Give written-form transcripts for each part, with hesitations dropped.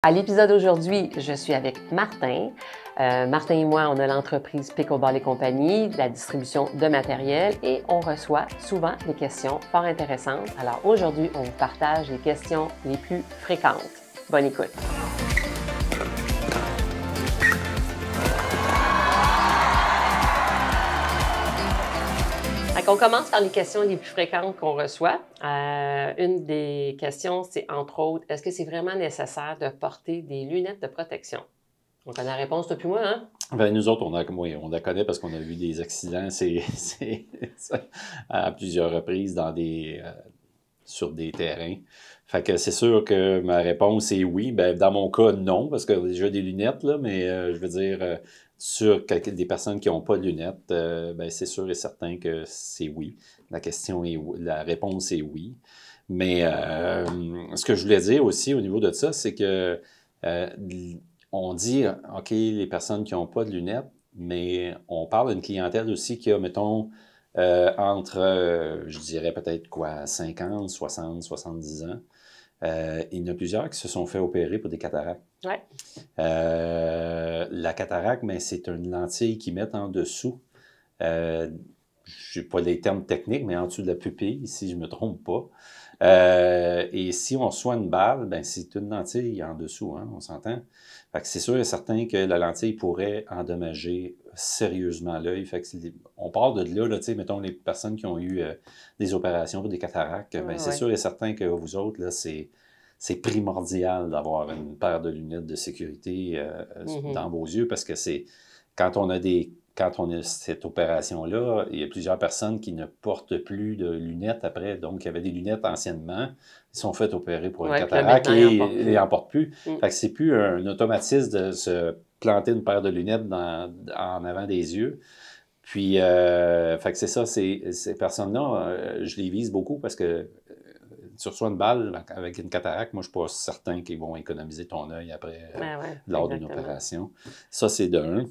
À l'épisode d'aujourd'hui, je suis avec Martin. Martin et moi, on a l'entreprise Pickleball et compagnie, la distribution de matériel et on reçoit souvent des questions fort intéressantes. Alors aujourd'hui, on vous partage les questions les plus fréquentes. Bonne écoute! On commence par les questions les plus fréquentes qu'on reçoit. Une des questions, c'est entre autres, est-ce que c'est vraiment nécessaire de porter des lunettes de protection? On connaît la réponse, toi puis moi, hein? Ben, nous autres, on la connaît parce qu'on a vu des accidents à plusieurs reprises sur des terrains. Fait que c'est sûr que ma réponse est oui. Ben, dans mon cas, non, parce que j'ai déjà des lunettes, là, mais je veux dire, sur des personnes qui n'ont pas de lunettes, ben, c'est sûr et certain que c'est oui. La réponse est oui. Mais ce que je voulais dire aussi au niveau de ça, c'est que on dit, OK, les personnes qui n'ont pas de lunettes, mais on parle d'une clientèle aussi qui a, mettons, je dirais peut-être quoi, 50, 60, 70 ans. Il y en a plusieurs qui se sont fait opérer pour des cataractes. Ouais. La cataracte, ben, c'est une lentille qu'ils mettent en dessous. Je n'ai pas les termes techniques, mais en dessous de la pupille, si je ne me trompe pas. Et si on reçoit une balle, ben, c'est une lentille en dessous, hein, on s'entend? Fait que c'est sûr et certain que la lentille pourrait endommager sérieusement l'œil. Fait que on part de là, tu sais, mettons les personnes qui ont eu des opérations pour des cataractes, ben, c'est sûr et certain que vous autres, là, c'est primordial d'avoir une paire de lunettes de sécurité dans vos yeux parce que c'est quand on a cette opération-là, il y a plusieurs personnes qui ne portent plus de lunettes après. Donc, il y avait des lunettes anciennement, ils sont fait opérer pour une cataracte et ils n'en portent plus. Fait que c'est plus un automatisme de se planter une paire de lunettes en avant des yeux. Puis, fait que c'est ça, ces personnes-là, je les vise beaucoup parce que tu reçois une balle avec une cataracte, moi, je ne suis pas certain qu'ils vont économiser ton œil après, lors d'une opération. Ça, c'est de un.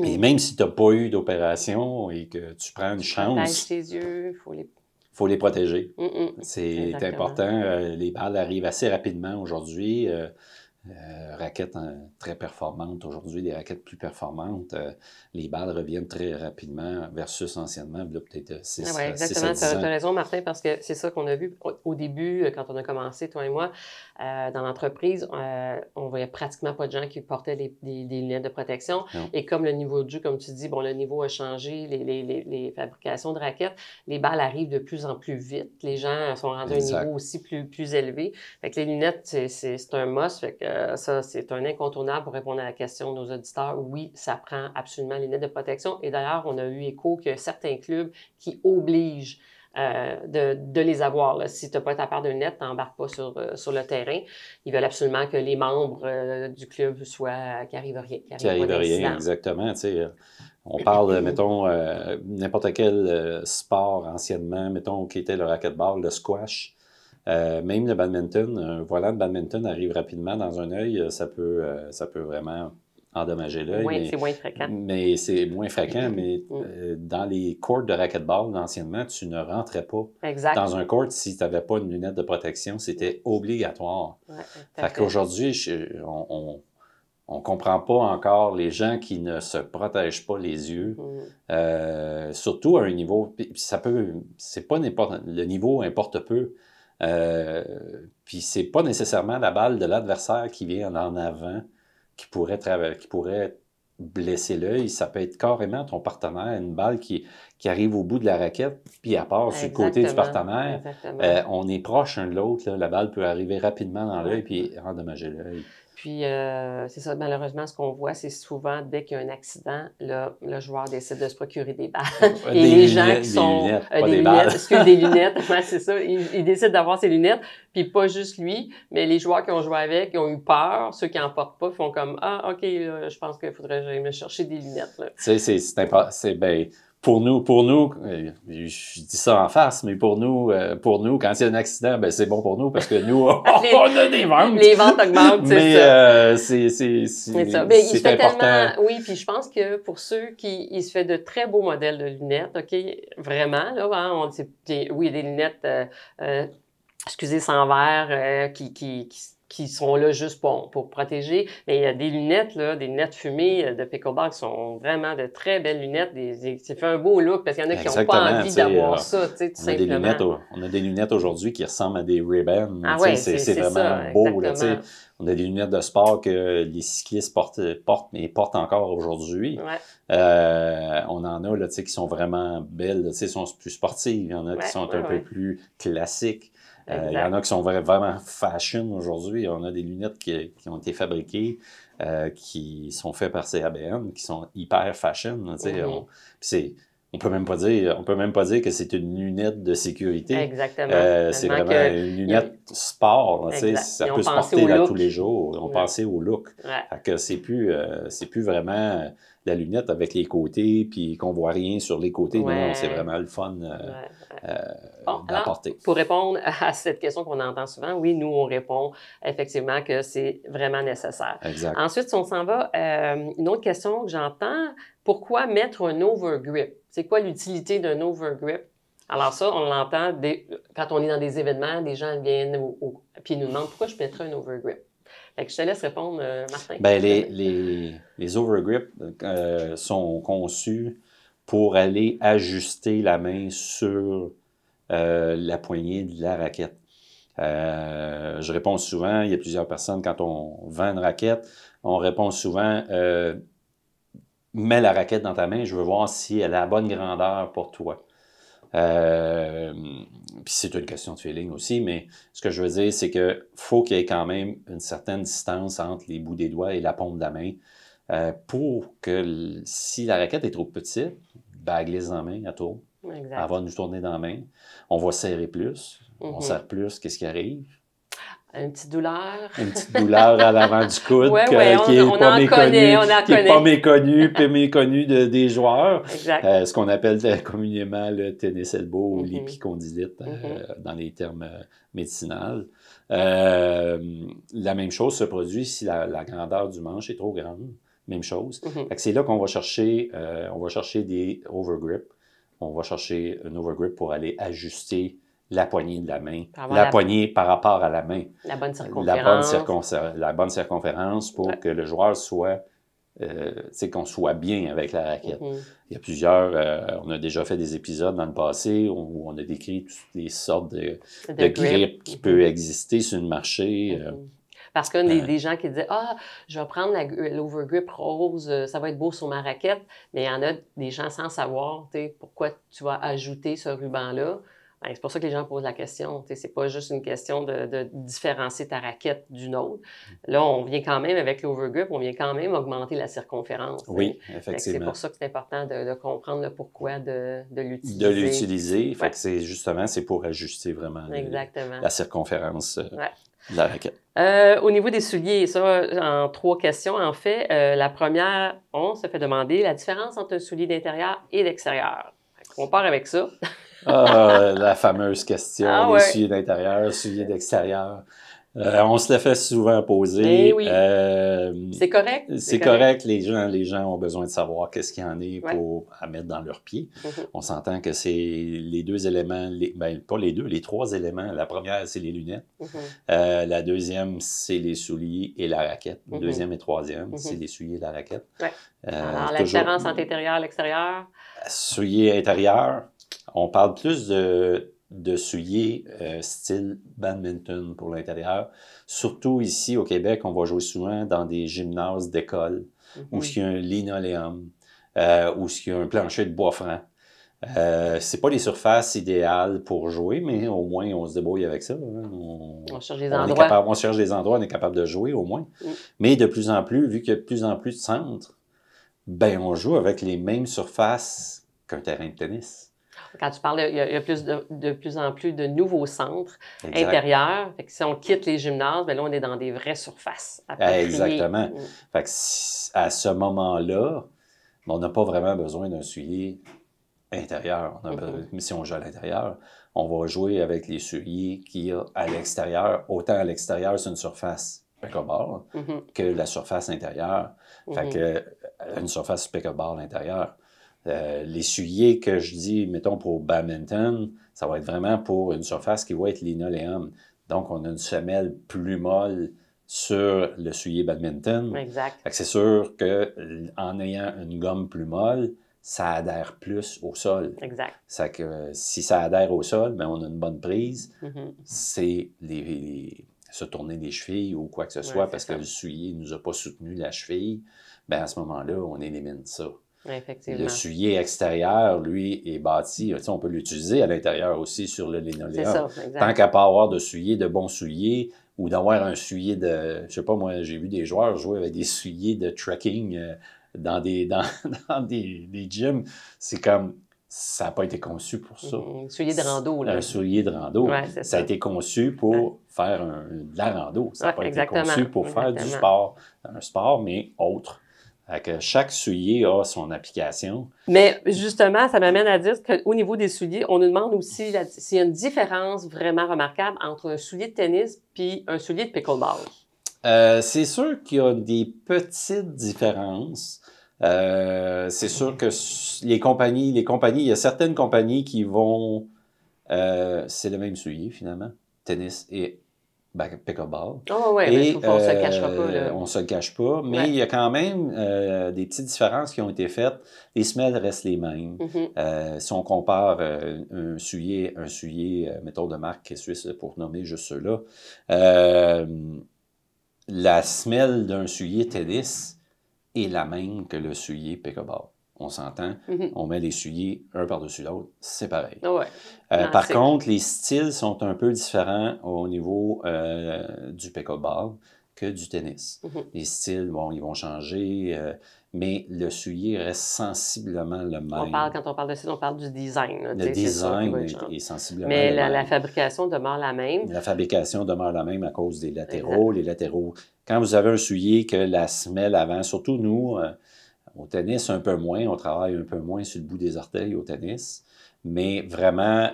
Et même si tu n'as pas eu d'opération et que tu prends une chance, tes yeux, faut les protéger. C'est important. Les balles arrivent assez rapidement aujourd'hui. Raquettes très performantes aujourd'hui, des raquettes plus performantes. Les balles reviennent très rapidement versus anciennement, peut-être 6 Oui, exactement. Tu as raison, Martin, parce que c'est ça qu'on a vu au début, quand on a commencé, toi et moi, dans l'entreprise, on voyait pratiquement pas de gens qui portaient des lunettes de protection. Non. Et comme le niveau de jeu, comme tu dis, bon, le niveau a changé, les fabrications de raquettes, les balles arrivent de plus en plus vite. Les gens sont rendus à un niveau aussi plus élevé. Fait que les lunettes, c'est un must. Fait que ça, c'est un incontournable pour répondre à la question de nos auditeurs. Oui, ça prend absolument les lunettes de protection. Et d'ailleurs, on a eu écho que certains clubs qui obligent de les avoir. Là. Si tu n'as pas ta paire de lunettes, tu n'embarques pas sur le terrain. Ils veulent absolument que les membres du club qu'il n'arrive rien. Qu'il n'arrive rien, exactement. Tu sais, on parle, mettons, n'importe quel sport anciennement, mettons, qui était le racquetball, le squash. Même le badminton, un volant de badminton arrive rapidement dans un œil, ça peut vraiment endommager l'œil. C'est moins fréquent. Mais c'est moins fréquent, mais dans les courts de racquetball, anciennement, tu ne rentrais pas dans un court si tu n'avais pas une lunette de protection. C'était obligatoire. Fait qu'aujourd'hui, on ne comprend pas encore les gens qui ne se protègent pas les yeux, surtout à un niveau, c'est pas n'importe, le niveau importe peu. Puis c'est pas nécessairement la balle de l'adversaire qui vient en avant qui pourrait blesser l'œil. Ça peut être carrément ton partenaire, une balle qui arrive au bout de la raquette, puis elle part sur le côté du partenaire. On est proche l'un de l'autre. La balle peut arriver rapidement dans l'œil puis endommager l'œil. Puis, c'est ça, malheureusement, ce qu'on voit, c'est souvent, dès qu'il y a un accident, là, le joueur décide de se procurer des balles. Et les gens qui sont... Des lunettes, des lunettes, c'est ça. Ils décident d'avoir ces lunettes, puis pas juste lui, mais les joueurs qui ont joué avec, qui ont eu peur, ceux qui n'en portent pas, font comme « Ah, OK, là, je pense qu'il faudrait que j'aille me chercher des lunettes. » Tu sais, c'est bien... Pour nous, je dis ça en face, mais pour nous, quand il y a un accident, ben c'est bon pour nous parce que nous, on a des ventes. Les ventes augmentent, c'est ça. C'est ça. Mais il se fait important. Tellement, oui, puis je pense que pour ceux il se fait de très beaux modèles de lunettes, OK, vraiment, là, oui, il y a des lunettes, excusez, sans verre, qui qui sont là juste pour protéger. Mais il y a des lunettes, là, des lunettes fumées de pickleball qui sont vraiment de très belles lunettes. Ça fait un beau look parce qu'il y en a qui n'ont pas envie d'avoir ça, tout simplement. On a des lunettes aujourd'hui qui ressemblent à des Ray-Ban. Ah ouais, c'est vraiment ça, beau. Là, on a des lunettes de sport que les cyclistes portent encore aujourd'hui. Ouais. On en a là, qui sont vraiment belles, sont plus sportives. Il y en a qui sont un peu plus classiques. Il y en a qui sont vraiment fashion aujourd'hui. On a des lunettes qui ont été fabriquées, qui sont faites par CABM, qui sont hyper fashion. On peut même pas dire que c'est une lunette de sécurité. Exactement. C'est vraiment une lunette sport. Ça peut se porter là, tous les jours. On pensait au look. Fait que c'est plus vraiment la lunette avec les côtés, puis qu'on voit rien sur les côtés. Non, c'est vraiment le fun d'apporter. Pour répondre à cette question qu'on entend souvent, oui, nous, on répond effectivement que c'est vraiment nécessaire. Exact. Ensuite, si on s'en va, une autre question que j'entends, pourquoi mettre un overgrip? C'est quoi l'utilité d'un overgrip? Alors ça, on l'entend quand on est dans des événements, des gens viennent puis nous demandent pourquoi je mettrais un overgrip. Fait que je te laisse répondre, Martin. Ben, les overgrips sont conçus pour aller ajuster la main sur la poignée de la raquette. Je réponds souvent, il y a plusieurs personnes, quand on vend une raquette, on répond souvent mets la raquette dans ta main, je veux voir si elle a la bonne grandeur pour toi. Puis c'est une question de feeling aussi, mais ce que je veux dire, c'est que faut qu'il y ait quand même une certaine distance entre les bouts des doigts et la paume de la main pour que si la raquette est trop petite, ben, elle glisse dans la main, elle tourne. Exact. Elle va nous tourner dans la main. On va serrer plus. On serre plus. Qu'est-ce qui arrive? Une petite douleur. Une petite douleur à l'avant du coude qui n'est pas méconnue des joueurs. Exact. Ce qu'on appelle communément le tennis elbow ou l'épicondylite dans les termes médicinaux. La même chose se produit si la grandeur du manche est trop grande. Même chose. C'est là qu'on va chercher des overgrips. On va chercher un overgrip pour aller ajuster la poignée de la main, poignée par rapport à la main. La bonne circonférence. La bonne circonférence pour que le joueur soit, qu'on soit bien avec la raquette. Il y a plusieurs, on a déjà fait des épisodes dans le passé où on a décrit toutes les sortes de grips qui peuvent exister sur le marché. Parce qu'il y a des gens qui disent « Ah, je vais prendre l'overgrip rose, ça va être beau sur ma raquette. » Mais il y en a des gens sans savoir pourquoi tu vas ajouter ce ruban-là. Ben, c'est pour ça que les gens posent la question. C'est pas juste une question de différencier ta raquette d'une autre. Là, on vient quand même, avec l'overgrip, on vient quand même augmenter la circonférence. Oui, effectivement. C'est pour ça que c'est important de comprendre le pourquoi de l'utiliser. De l'utiliser. Fait que c'est pour ajuster vraiment la circonférence de la raquette. Au niveau des souliers, ça, en 3 questions, en fait. La première, on se fait demander la différence entre un soulier d'intérieur et d'extérieur. On part avec ça. La fameuse question, les souliers d'intérieur, souliers d'extérieur. On se la fait souvent poser. Oui. C'est correct. C'est correct. Les gens ont besoin de savoir qu'est-ce qu'il y en a à mettre dans leurs pieds. On s'entend que c'est les 2 éléments, pas les 2, les 3 éléments. La première, c'est les lunettes. La deuxième, c'est les souliers et la raquette. Deuxième et troisième, c'est les souliers et la raquette. Alors, la différence entre intérieur et l'extérieur? Souliers intérieurs, on parle plus de souliers style badminton pour l'intérieur. Surtout ici au Québec, on va jouer souvent dans des gymnases d'école où il y a un linoléum, où il y a un plancher de bois franc. C'est pas les surfaces idéales pour jouer, mais au moins on se débrouille avec ça. On cherche des endroits. On cherche des endroits, on est capable de jouer au moins. Mais de plus en plus, vu qu'il y a de plus en plus de centres, ben on joue avec les mêmes surfaces qu'un terrain de tennis. Quand tu parles, il y a de plus en plus de nouveaux centres intérieurs. Fait que si on quitte les gymnases, bien là, on est dans des vraies surfaces. Exactement. Fait que à ce moment-là, on n'a pas vraiment besoin d'un soulier intérieur. Mais si on joue à l'intérieur, on va jouer avec les souliers qu'il y a à l'extérieur. Autant à l'extérieur, c'est une surface pickleball que la surface intérieure. Fait que une surface pickleball intérieure. Les souliers que je dis, mettons pour badminton, ça va être vraiment pour une surface qui va être linoléum. Donc, on a une semelle plus molle sur le soulier badminton. Exact. C'est sûr qu'en ayant une gomme plus molle, ça adhère plus au sol. Exact. C'est que si ça adhère au sol, bien, on a une bonne prise. Mm-hmm. C'est se tourner les chevilles ou quoi que ce soit parce que le soulier ne nous a pas soutenu la cheville. Bien, à ce moment-là, on élimine ça. Effectivement. Le soulier extérieur, lui, est bâti. On peut l'utiliser à l'intérieur aussi sur le linoléum. C'est ça, exact. Tant qu'à pas avoir de bons souliers, ou d'avoir un soulier de... Je sais pas, moi, j'ai vu des joueurs jouer avec des souliers de trekking dans des gyms. C'est comme... Ça n'a pas été conçu pour ça. Un soulier de rando, là. Un soulier de rando. Ouais, ça a été conçu pour faire de la rando. Ça n'a pas été conçu pour faire du sport. Un sport, mais autre. Chaque soulier a son application. Mais justement, ça m'amène à dire qu'au niveau des souliers, on nous demande aussi s'il y a une différence vraiment remarquable entre un soulier de tennis et un soulier de pickleball. C'est sûr qu'il y a des petites différences. C'est sûr que les compagnies, il y a certaines compagnies qui vont... c'est le même soulier, finalement, tennis et pickleball. Oh oui, mais on ne se le cachera pas. Là. On ne se le cache pas, mais il y a quand même des petites différences qui ont été faites. Les semelles restent les mêmes. Mm-hmm. Si on compare un soulier, mettons de marque suisse, pour nommer juste ceux-là, la semelle d'un soulier tennis est la même que le soulier pickleball. On s'entend, on met les souliers un par-dessus l'autre, c'est pareil. Ouais. Par contre, les styles sont un peu différents au niveau du pickleball que du tennis. Les styles, bon, ils vont changer, mais le soulier reste sensiblement le même. Quand on parle de style, on parle du design. Là, le design est sensiblement mais le même. La fabrication demeure la même. La fabrication demeure la même à cause des latéraux. Les latéraux, quand vous avez un soulier que la semelle avant, surtout nous... Au tennis, un peu moins. On travaille un peu moins sur le bout des orteils au tennis. Mais vraiment,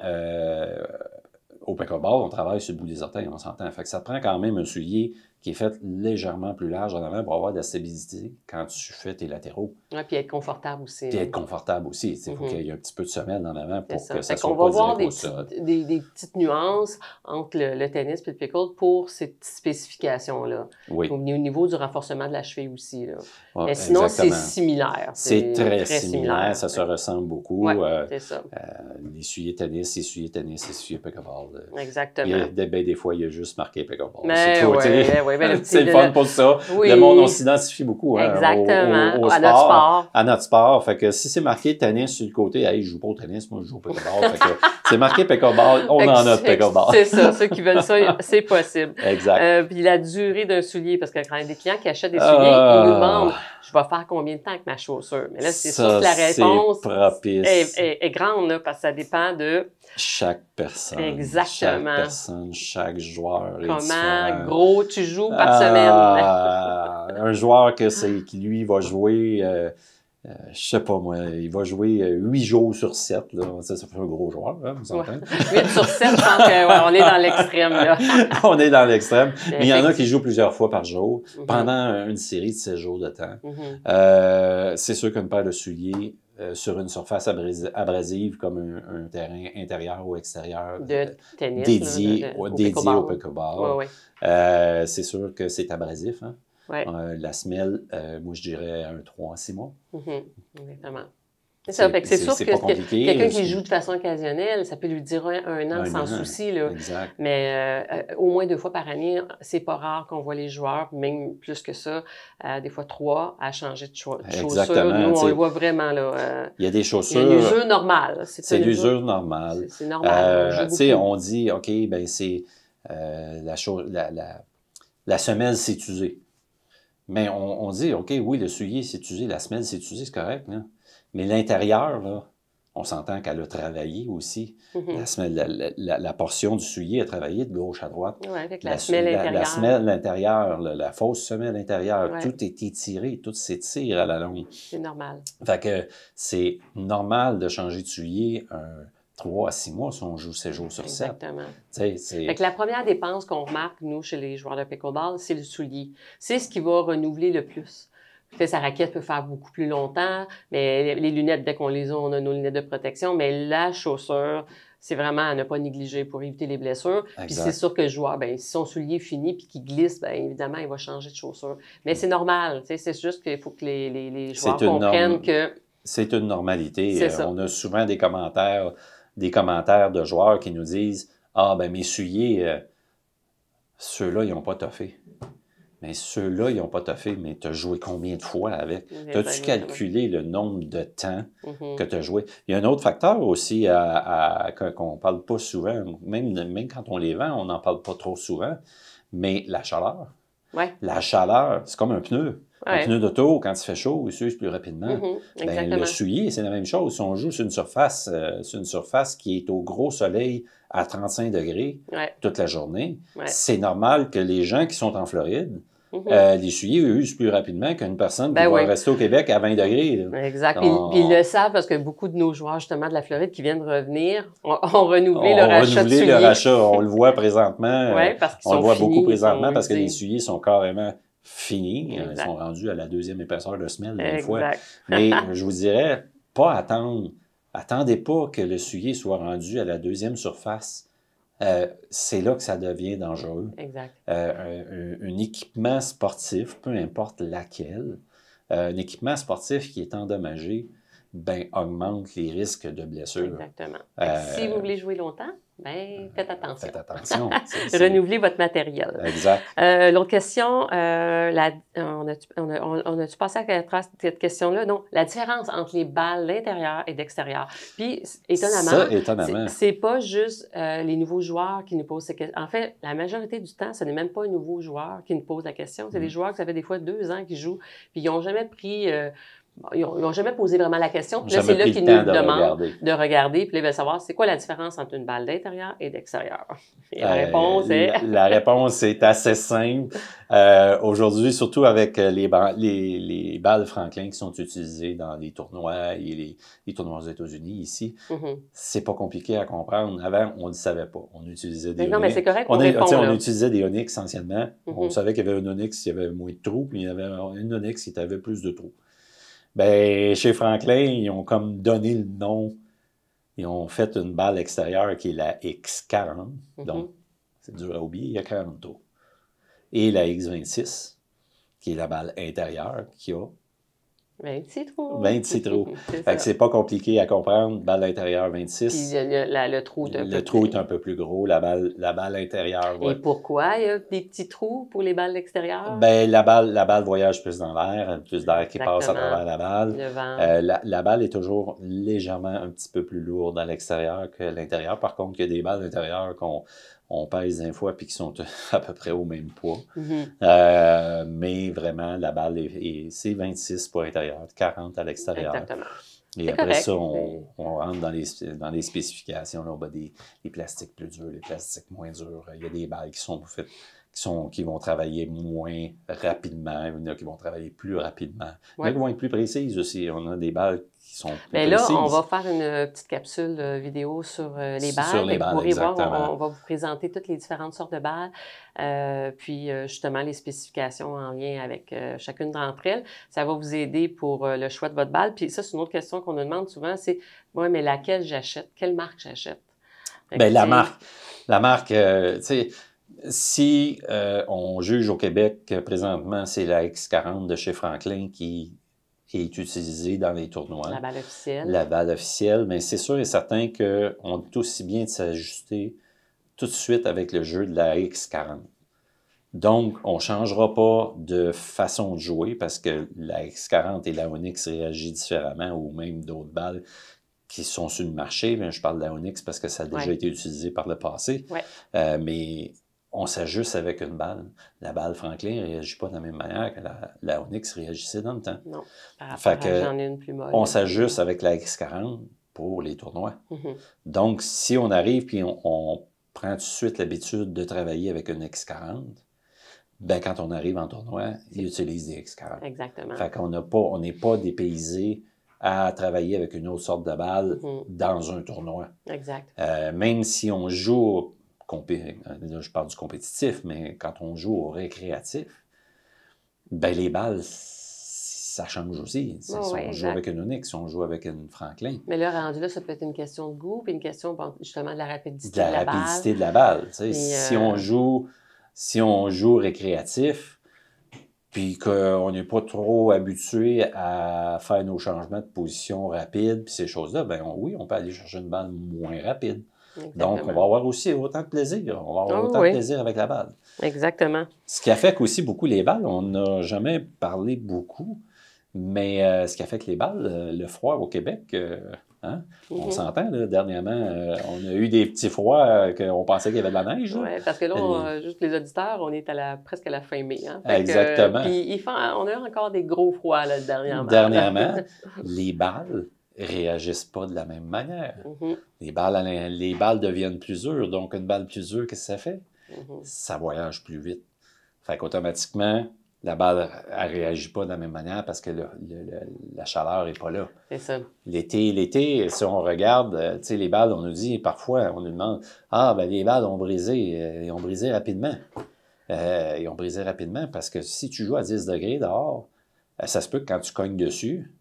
au pickleball, on travaille sur le bout des orteils, on s'entend. Fait que ça prend quand même un soulier qui est fait légèrement plus large en avant pour avoir de la stabilité quand tu fais tes latéraux. Oui, puis être confortable aussi. Puis être confortable aussi. Il faut qu'il y ait un petit peu de semelle en avant pour que ça soit on va voir des petites nuances entre le tennis et le pickle pour ces petites spécifications-là. Oui. Au niveau du renforcement de la cheville aussi. Là. Ouais, mais sinon, exactement. C'est similaire. C'est très similaire. Ça se ressemble beaucoup. Oui, c'est ça. Les souliers tennis, les souliers pickleball. Exactement. Des fois, il y a juste marqué pickleball. C'est le fun pour ça. Oui. Le monde, on s'identifie beaucoup exactement. Au sport, à notre sport. Fait que si c'est marqué tennis sur le côté, hey, je joue pas au tennis, moi je joue au pickleball. Fait que c'est marqué pickleball, on en a de pickleball. C'est ça, ceux qui veulent ça, c'est possible. Exact. Puis la durée d'un soulier, parce que quand il y a des clients qui achètent des souliers, ils nous demandent je vais faire combien de temps avec ma chaussure? Mais là, c'est sûr que la réponse est grande, là, parce que ça dépend de chaque personne. Exactement. Chaque personne, chaque joueur. Comment gros tu joues par semaine? Un joueur qui lui va jouer, je sais pas moi, il va jouer 8 jours sur 7. Là. Ça fait un gros joueur, hein, vous entendez? 8 sur 7, je pense qu'on est dans l'extrême. Là. On est dans l'extrême. Mais il y en a qui jouent plusieurs fois par jour, pendant une série de 16 jours de temps. C'est sûr qu'une paire de souliers sur une surface abrasive comme un terrain intérieur ou extérieur de tennis, dédié au pickleball. Ouais. C'est sûr que c'est abrasif. Hein? Ouais. La semelle, moi je dirais un 3 à 6 mois. Exactement. C'est ça. C'est sûr que quelqu'un qui joue de façon occasionnelle, ça peut lui dire un an sans souci. Là. Exact. Mais au moins 2 fois par année, c'est pas rare qu'on voit les joueurs, même plus que ça, des fois 3, à changer de chaussures. Nous, on le voit vraiment. Là, il y a des chaussures. Il y a l'usure normale. C'est l'usure normale. C'est normal. On dit, OK, ben c'est la semelle s'est usée. Mais on dit, OK, oui, le soulier s'est usé, la semelle s'est usée, c'est correct. Là. Mais l'intérieur, là, on s'entend qu'elle a travaillé aussi. La semelle, la portion du soulier a travaillé de gauche à droite. Oui, avec la semelle intérieure. La semelle intérieure, la fausse semelle intérieure, tout est étiré, tout s'étire à la longue. C'est normal. Fait que c'est normal de changer de soulier 3 à 6 mois si on joue 7 jours sur 7. Exactement. Fait que la première dépense qu'on remarque, nous, chez les joueurs de pickleball, c'est le soulier. C'est ce qui va renouveler le plus. Sa raquette peut faire beaucoup plus longtemps, mais les lunettes, dès qu'on les a, on a nos lunettes de protection, mais la chaussure, c'est vraiment à ne pas négliger pour éviter les blessures. Exact. Puis c'est sûr que le joueur, bien, si son soulier finit puis qu'il glisse, bien évidemment, il va changer de chaussure. Mais c'est normal, tu sais, c'est juste qu'il faut que les joueurs comprennent que... C'est une normalité. C'est ça. On a souvent des commentaires de joueurs qui nous disent « Ah, ben mes souliers, ceux-là, ils n'ont pas toffé. » Mais ceux-là, ils n'ont pas toffé, mais tu as joué combien de fois avec? T'as-tu calculé le nombre de temps que tu as joué? Il y a un autre facteur aussi qu'on ne parle pas souvent, même quand on les vend, on n'en parle pas trop souvent, mais la chaleur. Ouais. La chaleur, c'est comme un pneu. Ouais. Un pneu d'auto, quand il fait chaud, il s'use plus rapidement. Ben, le soulier, c'est la même chose. Si on joue sur une surface qui est au gros soleil à 35 degrés toute la journée, c'est normal que les gens qui sont en Floride, les souliers usent plus rapidement qu'une personne qui va rester au Québec à 20 degrés. Là. Exact. Puis ils le savent parce que beaucoup de nos joueurs, justement, de la Floride qui viennent de revenir ont renouvelé leur achat de souliers. Leur achat, on le voit présentement. Parce qu'ils on sont le voit finis, beaucoup présentement parce que les souliers sont carrément finis. Exact. Ils sont rendus à la 2e épaisseur de semelle, des fois. Mais je vous dirais, pas attendre. Attendez pas que le soulier soit rendu à la 2e surface. C'est là que ça devient dangereux. Exact. Un équipement sportif, peu importe laquelle, un équipement sportif qui est endommagé, ben, augmente les risques de blessures. Exactement. Si vous voulez jouer longtemps, ben, faites attention. Faites attention. Renouvelez votre matériel. Exact. L'autre question, on a-tu passé à cette question-là? Non, la différence entre les balles d'intérieur et d'extérieur. Puis, étonnamment, c'est pas juste les nouveaux joueurs qui nous posent ces questions. En fait, la majorité du temps, ce n'est même pas un nouveau joueur qui nous pose la question. C'est des joueurs qui ça fait des fois 2 ans qu'ils jouent, puis ils n'ont jamais pris... ils n'ont jamais posé vraiment la question. Puis là, c'est là qu'ils nous demandent de regarder. Puis là, ils veulent savoir c'est quoi la différence entre une balle d'intérieur et d'extérieur. Et la réponse est... La réponse est assez simple. Aujourd'hui, surtout avec les balles Franklin qui sont utilisées dans les tournois et les tournois aux États-Unis ici, c'est pas compliqué à comprendre. Avant, on ne le savait pas. On utilisait des Onyx. Non, mais c'est correct on utilisait des Onyx essentiellement. On savait qu'il y avait un Onyx qui avait moins de trous, puis il y avait une Onyx qui avait plus de trous. Ben, chez Franklin, ils ont comme donné le nom. Ils ont fait une balle extérieure qui est la X40. Donc, c'est dur à oublier, il y a 40 trous. Et la X26, qui est la balle intérieure, qui a 26 trous. 26 trous. Fait que c'est pas compliqué à comprendre. Balle intérieure 26. Puis le trou est un peu Le trou est un peu plus gros. La balle intérieure. Et pourquoi il y a des petits trous pour les balles extérieures? Ben, la balle voyage plus dans l'air, plus d'air qui passe à travers la balle. Le vent. La balle est toujours légèrement un petit peu plus lourde à l'extérieur que l'intérieur. Par contre, il y a des balles intérieures qu'on pèse des fois puis qui sont à peu près au même poids. Mais vraiment, la balle c'est 26 pour l'intérieur, 40 à l'extérieur. Exactement. Et après ça, on rentre dans les spécifications. Là, on va des plastiques plus durs, les plastiques moins durs. Il y a des balles qui sont faites qui vont travailler moins rapidement. Il y en a qui vont travailler plus rapidement. Il y en a qui vont être plus précises aussi. On a des balles qui sont plus précises. Là, on va faire une petite capsule vidéo sur les balles. Sur les balles, vous pourrez exactement. voir, on va vous présenter toutes les différentes sortes de balles, puis justement les spécifications en lien avec chacune d'entre elles. Ça va vous aider pour le choix de votre balle. Puis ça, c'est une autre question qu'on nous demande souvent, c'est « Ouais, mais laquelle j'achète? Quelle marque j'achète? » Bien, la marque, tu sais... Si on juge au Québec présentement, c'est la X40 de chez Franklin qui est utilisée dans les tournois. La balle officielle. La balle officielle, mais c'est sûr et certain qu'on est aussi bien de s'ajuster tout de suite avec le jeu de la X40. Donc, on ne changera pas de façon de jouer parce que la X40 et la Onyx réagissent différemment ou même d'autres balles qui sont sur le marché. Mais je parle de la Onyx parce que ça a déjà été utilisé par le passé. Mais on s'ajuste avec une balle. La balle Franklin ne réagit pas de la même manière que la Onyx réagissait dans le temps. Non, par rapport à j'en ai une plus molle. On s'ajuste avec la X40 pour les tournois. Donc, si on arrive et on prend tout de suite l'habitude de travailler avec une X40, ben quand on arrive en tournoi, ils utilisent des X40. Exactement. Fait qu'on n'est pas dépaysé à travailler avec une autre sorte de balle dans un tournoi. Exact. Même si on joue... Là, je parle du compétitif, mais quand on joue au récréatif, ben les balles, ça change aussi. Si on joue avec une Onyx, si on joue avec une Franklin. Mais là, rendu là, ça peut être une question de goût, puis une question justement de la rapidité de la rapidité de la balle. Si on joue récréatif, puis qu'on n'est pas trop habitué à faire nos changements de position rapides, puis ces choses-là, bien oui, on peut aller chercher une balle moins rapide. Exactement. Donc, on va avoir aussi autant de plaisir. On va avoir autant de plaisir avec la balle. Exactement. Ce qui affecte aussi beaucoup les balles, on n'a jamais parlé beaucoup, mais ce qui affecte les balles, le froid au Québec, on s'entend, là, dernièrement, on a eu des petits froids qu'on pensait qu'il y avait de la neige. Oui, parce que là, juste les auditeurs, on est presque à la fin mai. Hein? Exactement. Puis on a eu encore des gros froids là, dernièrement. Dernièrement, les balles réagissent pas de la même manière. Les balles deviennent plus dures, donc une balle plus dure, qu'est-ce que ça fait? Ça voyage plus vite. Fait qu'automatiquement, la balle, elle ne réagit pas de la même manière parce que la chaleur n'est pas là. C'est ça. L'été, si on regarde, tu sais, les balles, on nous dit parfois, on nous demande « Ah, ben les balles ont brisé, ils ont brisé rapidement. Ils ont brisé rapidement parce que si tu joues à 10 degrés dehors, ça se peut que quand tu cognes dessus,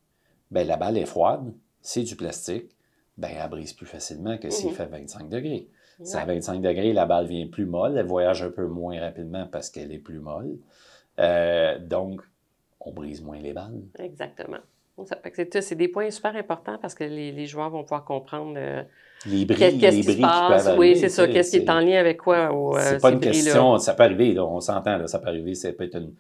ben la balle est froide, c'est du plastique, ben elle brise plus facilement que s'il fait 25 degrés. Si à 25 degrés, la balle vient plus molle, elle voyage un peu moins rapidement parce qu'elle est plus molle. Donc, on brise moins les balles. Exactement. C'est des points super importants parce que les joueurs vont pouvoir comprendre les bris qui peuvent arriver. Oui, c'est ça. Qu'est-ce qui est en lien avec quoi? C'est pas une question, ça peut arriver, là, on s'entend, là, ça peut arriver, ça peut être une,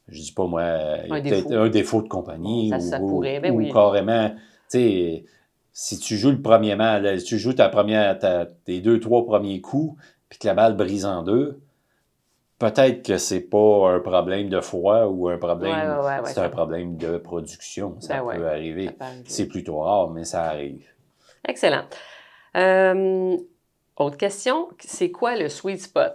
je dis pas moi, peut-être un défaut de compagnie ça pourrait, ben oui. Carrément, tu sais, si tu joues le premier match, si tu joues tes 2-3 premiers coups, puis que la balle brise en deux, peut-être que c'est pas un problème de froid ou un problème, c'est un problème de production. Ça peut arriver. C'est plutôt rare, mais ça arrive. Excellent. Autre question, c'est quoi le sweet spot?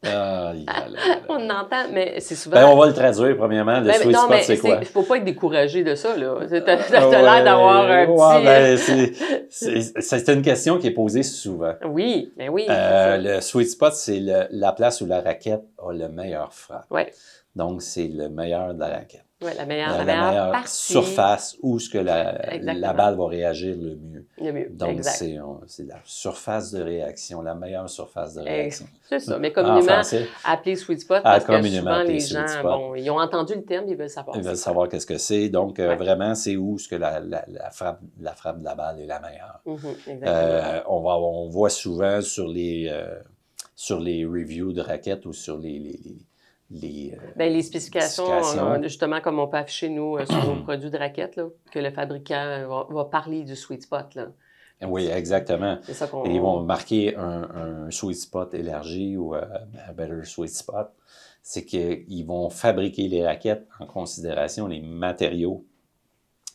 On entend, mais c'est souvent... on va le traduire, premièrement. Le sweet spot, c'est quoi? Il ne faut pas être découragé de ça, là. Tu as l'air d'avoir un petit... c'est une question qui est posée souvent. Oui, mais oui. Le sweet spot, c'est la place où la raquette a le meilleur frappe. Oui. Donc, c'est le meilleur de la raquette. Oui, la meilleure partie. Surface où ce que la balle va réagir le mieux. Le mieux, donc, c'est la surface de réaction, la meilleure surface de réaction. C'est ça, mais communément appelé sweet spot parce que souvent les gens, ils ont entendu le terme, ils veulent savoir. Ils veulent savoir qu'est-ce que c'est. Donc, vraiment, c'est où ce que la frappe de la balle est la meilleure. On voit souvent sur les reviews de raquettes ou sur les spécifications, justement, comme on peut afficher, nous, sur nos produits de raquettes, là, que le fabricant va parler du sweet spot. Là. Oui, exactement. C'est ça ils vont marquer un sweet spot élargi ou un better sweet spot. C'est qu'ils vont fabriquer les raquettes en considération les matériaux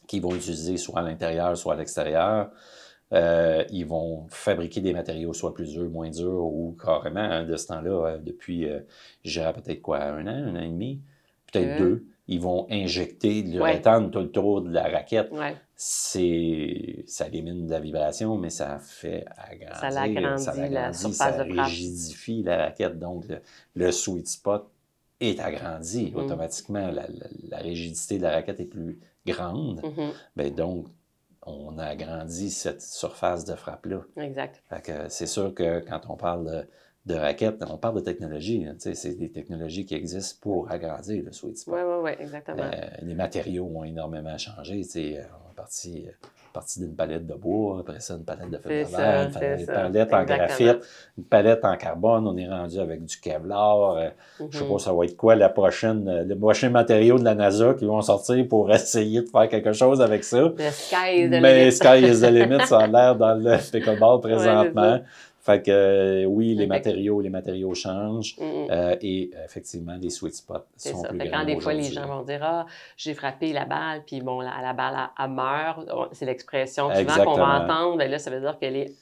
qu'ils vont utiliser soit à l'intérieur, soit à l'extérieur. Ils vont fabriquer des matériaux soit plus durs, moins durs ou carrément de ce temps-là, depuis, je dirais peut-être quoi, un an et demi, peut-être 2, ils vont injecter de l'uréthane tout le tour de la raquette. Ça élimine de la vibration, mais ça fait agrandir. Ça rigidifie la raquette. Donc, le sweet spot est agrandi automatiquement. La rigidité de la raquette est plus grande. Donc, on a agrandi cette surface de frappe-là. Exact. C'est sûr que quand on parle de raquettes, on parle de technologie. C'est des technologies qui existent pour agrandir le sweet spot. Oui, exactement. Les matériaux ont énormément changé. On est parti d'une palette de bois, après ça, une palette de fibre de verre, une palette en graphite, une palette en carbone. On est rendu avec du Kevlar. Je ne sais pas, ça va être quoi le prochain matériau de la NASA qui vont sortir pour essayer de faire quelque chose avec ça. Sky is the limit. Sky is the limit, ça a l'air dans le pickleball présentement. Fait que oui, les matériaux changent et effectivement, les sweet spots sont plus grands. Quand des fois, les gens vont dire « Ah, j'ai frappé la balle, puis bon, la balle, elle meurt. » C'est l'expression souvent qu'on va entendre. Bien là, ça veut dire qu'elle est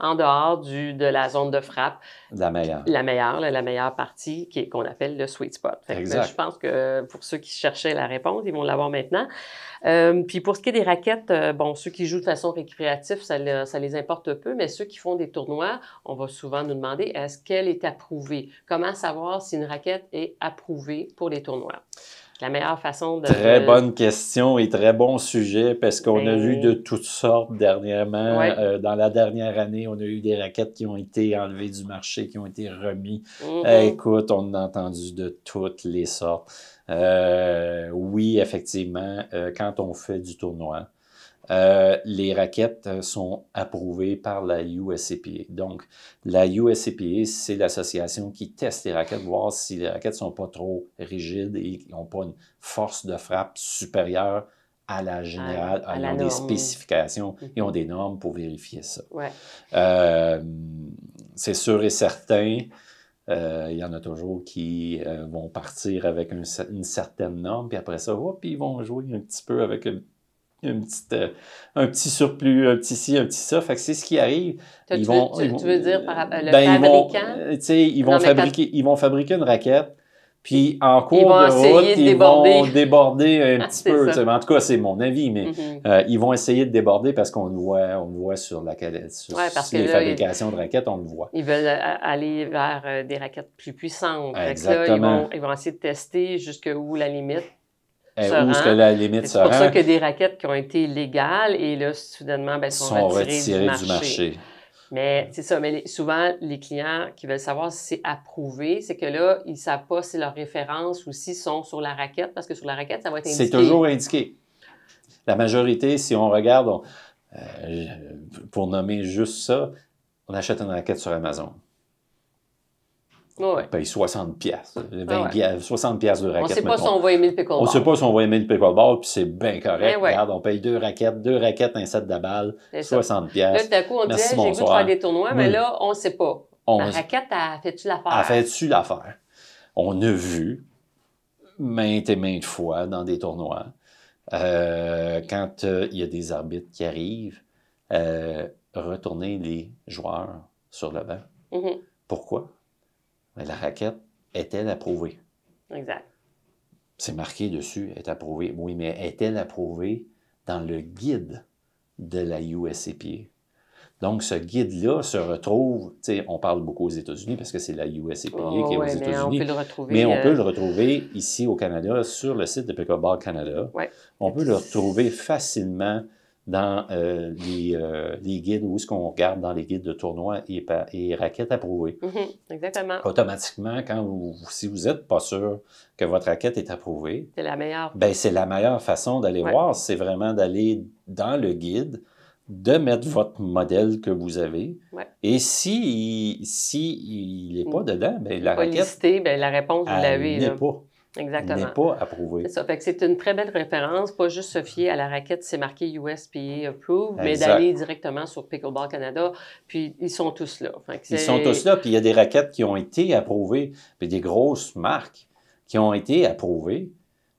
en dehors de la zone de frappe. La meilleure. La meilleure partie qu'on appelle le sweet spot. Fait que, je pense que pour ceux qui cherchaient la réponse, ils vont l'avoir maintenant. Puis pour ce qui est des raquettes, ceux qui jouent de façon récréative, ça les importe peu, mais ceux qui font des tournois, on va souvent nous demander est-ce qu'elle est approuvée? Comment savoir si une raquette est approuvée pour les tournois? La meilleure façon de... Très bonne question et très bon sujet parce qu'on a vu de toutes sortes dernièrement. Ouais. Dans la dernière année, on a eu des raquettes qui ont été enlevées du marché, qui ont été remis. Écoute, on a entendu de toutes les sortes. Oui, effectivement, quand on fait du tournoi, les raquettes sont approuvées par la USCPA. Donc, la USCPA, c'est l'association qui teste les raquettes, voir si les raquettes ne sont pas trop rigides et n'ont pas une force de frappe supérieure à la générale. Ils ont des spécifications, ils ont des normes pour vérifier ça. Ouais. C'est sûr et certain. Il y en a toujours qui vont partir avec une certaine norme, puis après ça, ils vont jouer un petit peu avec un petit surplus, un petit ci, un petit ça. Fait que c'est ce qui arrive. Tu veux dire par le fabricant? Ils vont fabriquer une raquette, puis en cours de route, ils vont déborder un petit peu. En tout cas, c'est mon avis, mais ils vont essayer de déborder parce qu'on le voit sur les fabrications de raquettes, on le voit. Ils veulent aller vers des raquettes plus puissantes. Exactement. Là, ils vont essayer de tester jusqu'où la limite. Où est-ce que la limite se rend? C'est pour ça que des raquettes qui ont été légales et là, soudainement, sont retirées du marché. Mais c'est ça, mais souvent, les clients qui veulent savoir si c'est approuvé, c'est que là, ils ne savent pas si leurs références ou s'ils sont sur la raquette, parce que sur la raquette, ça va être indiqué. C'est toujours indiqué. La majorité, si on regarde, pour nommer juste ça, on achète une raquette sur Amazon. Ouais. On paye 60 pièces, 60 pièces de raquette. On ne sait pas si on va aimer le pickleball. On ne sait pas si on va aimer le pickleball, puis c'est bien correct. Regarde, on paye deux raquettes, un set de balles, 60 pièces. Là, tout à coup, on disait, j'ai le goût de faire des tournois, mais là, on ne sait pas. La raquette, elle fait-tu l'affaire? Elle fait-tu l'affaire? On a vu maintes et maintes fois dans des tournois, quand il y a des arbitres qui arrivent, retourner les joueurs sur le banc. Pourquoi? Mais la raquette est-elle approuvée? Exact. C'est marqué dessus, est approuvée. Oui, mais est-elle approuvée dans le guide de la USCPA? Donc, ce guide-là se retrouve, tu sais, on parle beaucoup aux États-Unis parce que c'est la USCPA qui est aux États-Unis. Mais on peut le retrouver ici au Canada sur le site de Pickleball Canada. Ouais. On peut le retrouver facilement dans les guides, où est-ce qu'on regarde dans les guides de tournois et raquettes approuvées. Exactement. Automatiquement, si vous n'êtes pas sûr que votre raquette est approuvée, c'est la meilleure. Ben, c'est la meilleure façon d'aller voir, c'est vraiment d'aller dans le guide, de mettre votre modèle que vous avez. Et si il n'est pas dedans, ben, la raquette listé, ben, la réponse, vous l'avez. n'est pas. Exactement. N'est pas approuvé. C'est ça. Fait que c'est une très belle référence, pas juste se fier à la raquette, c'est marqué USPA Approved, mais d'aller directement sur Pickleball Canada, puis ils sont tous là. Ils sont tous là, puis il y a des raquettes qui ont été approuvées, puis des grosnes marques qui ont été approuvées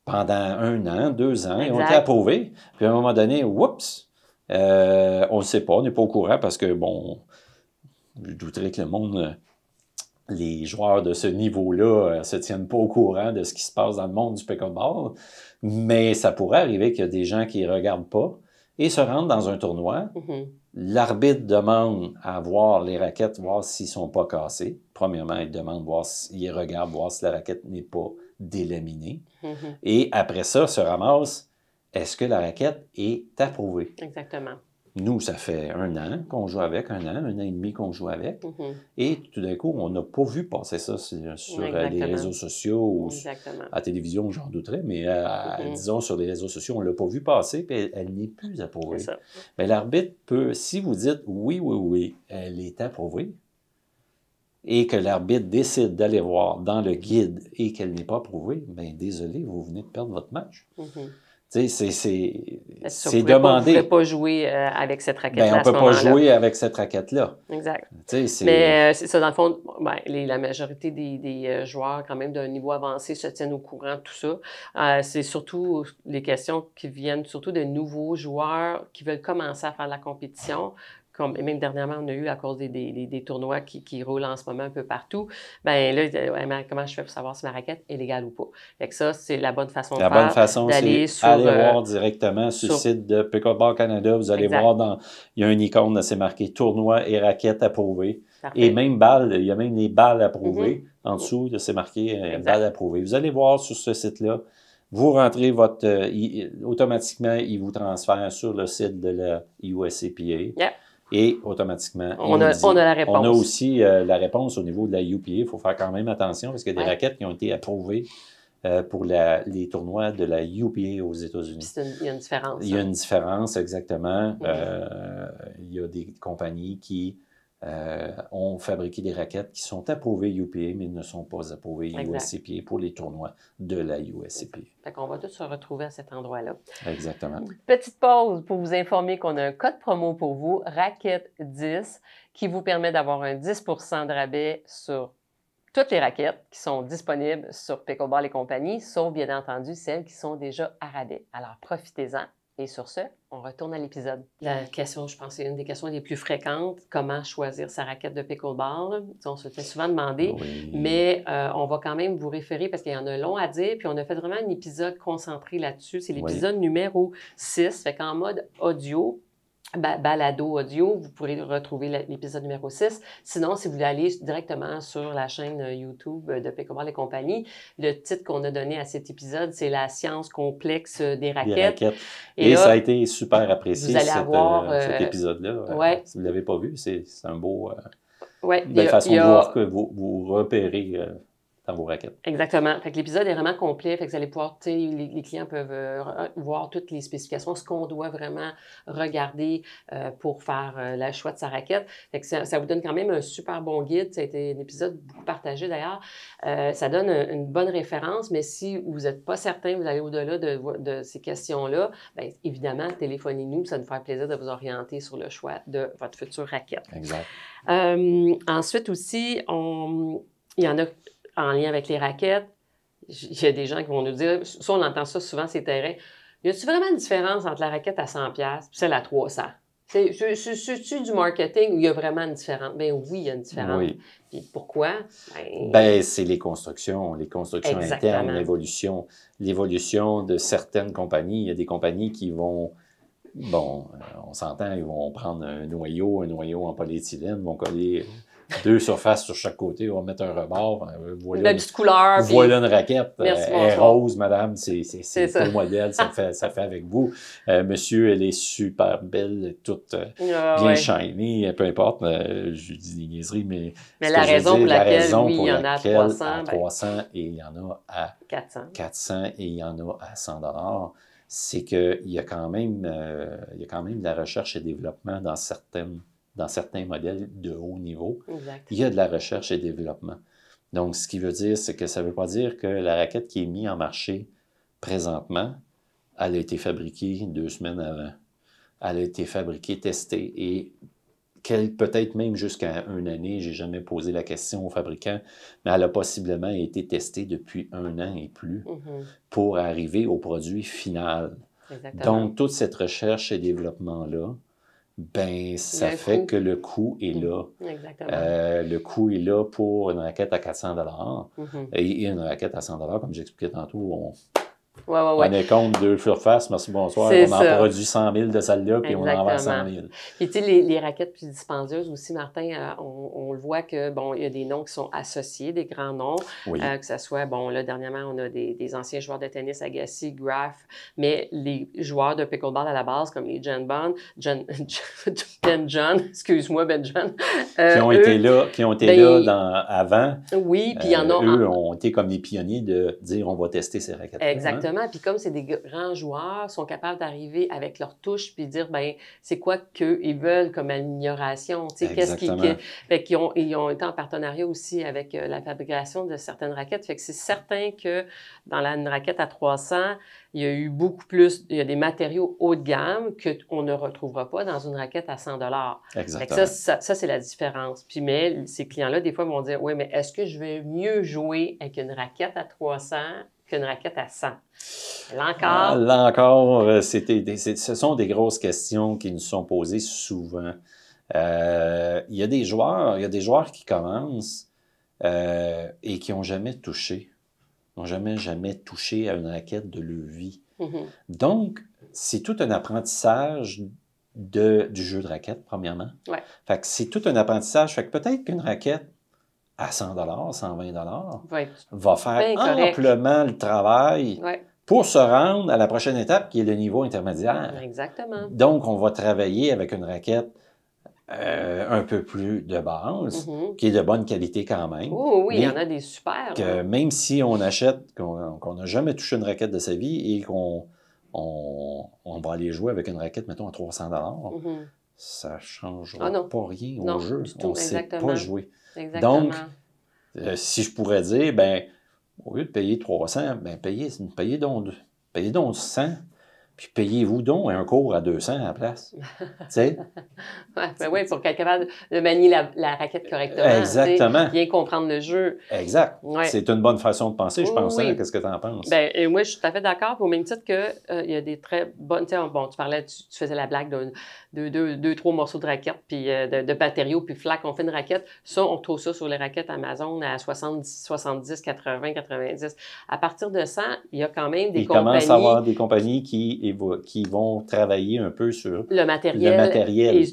pendant 1 an, 2 ans, ils ont été approuvées, puis à un moment donné, oups, on ne sait pas, on n'est pas au courant parce que, bon, je douterais que le monde... les joueurs de ce niveau-là ne se tiennent pas au courant de ce qui se passe dans le monde du pickleball, mais ça pourrait arriver qu'il y a des gens qui ne regardent pas et se rendent dans un tournoi. L'arbitre demande à voir les raquettes, voir s'ils ne sont pas cassés. Premièrement, il demande il regarde, voir si la raquette n'est pas délaminée. Et après ça, se ramasse, est-ce que la raquette est approuvée? Exactement. Nous, ça fait 1 an qu'on joue avec, 1 an et demi qu'on joue avec. Et tout d'un coup, on n'a pas vu passer ça sur les réseaux sociaux ou à la télévision, j'en douterais, mais disons sur les réseaux sociaux, on ne l'a pas vu passer, puis elle n'est plus approuvée. Mais l'arbitre peut, si vous dites oui, elle est approuvée, et que l'arbitre décide d'aller voir dans le guide et qu'elle n'est pas approuvée, bien désolé, vous venez de perdre votre match. Tu sais, c'est demandé. On ne peut pas jouer avec cette raquette-là. On ne peut pas jouer avec cette raquette-là. Exact. Mais c'est ça, dans le fond, la majorité des joueurs, quand même, d'un niveau avancé, se tiennent au courant de tout ça. C'est surtout les questions qui viennent surtout de nouveaux joueurs qui veulent commencer à faire de la compétition. Même dernièrement, on a eu, à cause des tournois qui roulent en ce moment un peu partout, bien là, comment je fais pour savoir si ma raquette est légale ou pas? Fait que ça, c'est la bonne façon d'aller voir directement sur le site de Pickleball Canada. Vous allez voir, il y a une icône, c'est marqué « Tournoi et raquettes approuvées ». Et même balles, il y a même les balles approuvées. En dessous, c'est marqué « Balles approuvées ». Vous allez voir sur ce site-là. Vous rentrez automatiquement, il vous transfère sur le site de la USCPA. Yeah. Et automatiquement, on a la réponse. On a aussi la réponse au niveau de la UPA. Il faut faire quand même attention parce qu'il y a des raquettes qui ont été approuvées pour les tournois de la UPA aux États-Unis. Il y a une différence. Il y a une différence, exactement. Il y a des compagnies qui ont fabriqué des raquettes qui sont approuvées UPA, mais ne sont pas approuvées USCPA pour les tournois de la USCPA. Fait qu'on va tous se retrouver à cet endroit-là. Exactement. Petite pause pour vous informer qu'on a un code promo pour vous, Raquette10, qui vous permet d'avoir un 10 % de rabais sur toutes les raquettes qui sont disponibles sur Pickleball et compagnie, sauf bien entendu celles qui sont déjà à rabais. Alors profitez-en. Et sur ce, on retourne à l'épisode. La question, je pense, c'est une des questions les plus fréquentes. Comment choisir sa raquette de pickleball? On se fait souvent demander, mais on va quand même vous référer parce qu'il y en a long à dire. Puis on a fait vraiment un épisode concentré là-dessus. C'est l'épisode numéro 6. Fait qu'en mode audio, balado audio, vous pourrez retrouver l'épisode numéro 6. Sinon, si vous voulez aller directement sur la chaîne YouTube de Pickleball et compagnie, le titre qu'on a donné à cet épisode, c'est « La science complexe des raquettes ». Et là, ça a été super apprécié, vous allez avoir, cet épisode-là. Si vous ne l'avez pas vu, c'est un beau... belle façon de voir que vous repérez dans vos raquettes. Exactement. Fait que l'épisode est vraiment complet. Fait que vous allez pouvoir, les clients peuvent voir toutes les spécifications, ce qu'on doit vraiment regarder pour faire le choix de sa raquette. Fait que ça vous donne quand même un super bon guide. Ça a été un épisode beaucoup partagé d'ailleurs. Ça donne une bonne référence, mais si vous n'êtes pas certain, vous allez au-delà de ces questions-là, bien, évidemment, téléphonez-nous. Ça nous fera plaisir de vous orienter sur le choix de votre future raquette. Exact. Ensuite aussi, il y en a en lien avec les raquettes. Il y a des gens qui vont nous dire, ça on entend ça souvent, ces terrains, y a-t-il vraiment une différence entre la raquette à 100$ et celle à 300$? C'est-tu du marketing ou il y a vraiment une différence? Bien oui, il y a une différence. Oui. Puis pourquoi? C'est les constructions internes, l'évolution de certaines compagnies. Il y a des compagnies qui vont, on s'entend, ils vont prendre un noyau en polyéthylène, vont coller 2 surfaces sur chaque côté, on va mettre un rebord. Voilà, une petite couleur. Voilà une raquette. Merci, elle est rose, madame, c'est le modèle, ça fait avec vous. Monsieur, elle est super belle, toute bien shiny, peu importe. Je dis des niaiseries, mais la raison pour laquelle, oui, il y en a à 300. À 300 et il y en a à 400 et il y en a à 100$. C'est qu'il y a quand même de la recherche et développement dans certains modèles de haut niveau. Exact. Il y a de la recherche et développement. Donc, ce qui veut dire, c'est que ça ne veut pas dire que la raquette qui est mise en marché présentement, elle a été fabriquée 2 semaines avant. Elle a été fabriquée, testée et peut-être même jusqu'à 1 année, je n'ai jamais posé la question au fabricant, mais elle a possiblement été testée depuis 1 an et plus pour arriver au produit final. Exactement. Donc, toute cette recherche et développement-là, ça fait que le coût est là. Exactement. Le coût est là pour une raquette à 400$. Et une raquette à 100$, comme j'expliquais tantôt, on est contre 2 surfaces, merci, bonsoir. On en produit 100 000 de celle-là, puis on en vend 100 000. Puis, tu sais, les raquettes plus dispendieuses aussi, Martin, on le voit que, il y a des noms qui sont associés, des grands noms, que ce soit, là, dernièrement, on a des anciens joueurs de tennis, Agassi, Graf, mais les joueurs de pickleball à la base, comme les Ben John, excuse-moi, Ben John. Qui ont été là avant. Oui, puis il y en a... Eux ont été comme les pionniers de dire, on va tester ces raquettes. Exactement. Puis comme c'est des grands joueurs, sont capables d'arriver avec leur touche puis dire, c'est quoi qu'ils veulent comme amélioration? Tu sais, Fait qu'ils ont été en partenariat aussi avec la fabrication de certaines raquettes. Fait que c'est certain que dans une raquette à 300, il y a eu beaucoup plus, il y a des matériaux haut de gamme qu'on ne retrouvera pas dans une raquette à 100$. Exactement. Fait que ça c'est la différence. Puis, mais ces clients-là, des fois, vont dire, oui, mais est-ce que je vais mieux jouer avec une raquette à 300 qu'une raquette à 100? Là encore, ce sont des grosses questions qui nous sont posées souvent. Il y a des joueurs qui commencent et qui n'ont jamais touché. N'ont jamais touché à une raquette de leur vie. Donc, c'est tout un apprentissage du jeu de raquette, premièrement. Fait que c'est tout un apprentissage. Fait que peut-être qu'une raquette à 100$, 120$ va faire amplement le travail pour se rendre à la prochaine étape qui est le niveau intermédiaire. Exactement. Donc, on va travailler avec une raquette un peu plus de base, qui est de bonne qualité quand même. Oh, oui, il y en a des super. Même si on achète, qu'on n'a jamais touché une raquette de sa vie et qu'on va aller jouer avec une raquette, mettons, à 300 ça ne changera pas rien au jeu. On ne sait pas jouer. Exactement. Donc, si je pourrais dire, ben, au lieu de payer 300, ben, payez donc 100. Puis payez-vous donc un cours à 200 à la place. Oui, pour être capable de manier la raquette correctement. Exactement. Bien comprendre le jeu. Exact. Ouais. C'est une bonne façon de penser, je pense. Oui. Qu'est-ce que tu en penses? Bien, et moi, je suis tout à fait d'accord. Au même titre qu'il y a des très bonnes... Bon, tu parlais, tu faisais la blague de 3 morceaux de raquette, puis de matériaux, puis flac, on fait une raquette. Ça, on trouve ça sur les raquettes Amazon à 70, 80, 90. À partir de 100, il y a quand même des compagnies... Il commence à avoir des compagnies qui vont travailler un peu sur le matériel.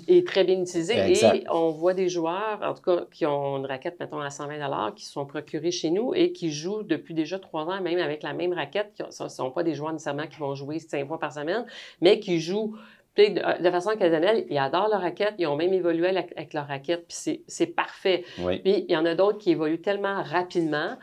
Est très bien utilisé. Exact. Et on voit des joueurs, en tout cas, qui ont une raquette, mettons, à 120 qui se sont procurés chez nous et qui jouent depuis déjà 3 ans, même avec la même raquette. Ce ne sont pas des joueurs nécessairement qui vont jouer 5 fois par semaine, mais qui jouent de façon occasionnelle. Ils adorent leur raquette. Ils ont même évolué avec leur raquette. Puis c'est parfait. Oui. Puis il y en a d'autres qui évoluent tellement rapidement.